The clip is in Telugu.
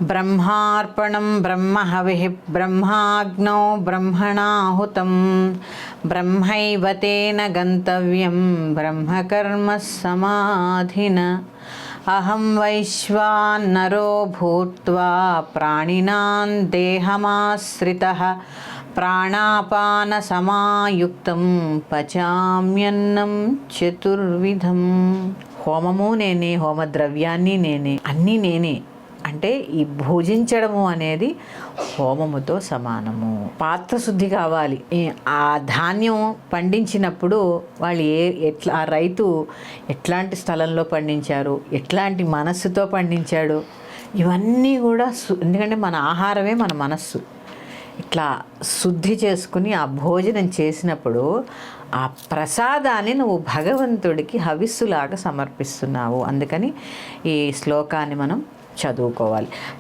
బ్రహ్మార్పణం బ్రహ్మహవిః బ్రహ్మాగ్నౌ బ్రహ్మణాహుతం బ్రహ్మైవ తేన గంతవ్యం బ్రహ్మకర్మ సమాధిన అహం వైశ్వానరో భూత్వా ప్రాణినాం దేహమాశ్రితః ప్రాణాపాన సమాయుక్తం పచామ్యన్నం చతుర్విధం. హోమము నేనే, హోమద్రవ్యాన్ని నేనే, అన్నీ నేనే. అంటే ఈ భోజించడము అనేది హోమముతో సమానము. పాత్ర శుద్ధి కావాలి. ఆ ధాన్యం పండించినప్పుడు వాళ్ళు ఆ రైతు ఎట్లాంటి స్థలంలో పండించారు, ఎట్లాంటి మనస్సుతో పండించాడు, ఇవన్నీ కూడా ఎందుకంటే మన ఆహారమే మన మనస్సు. ఇట్లా శుద్ధి చేసుకుని ఆ భోజనం చేసినప్పుడు ఆ ప్రసాదాన్ని నువ్వు భగవంతుడికి హవిస్సులాగా సమర్పిస్తున్నావు. అందుకని ఈ శ్లోకాన్ని మనం చదువుకోవాలి.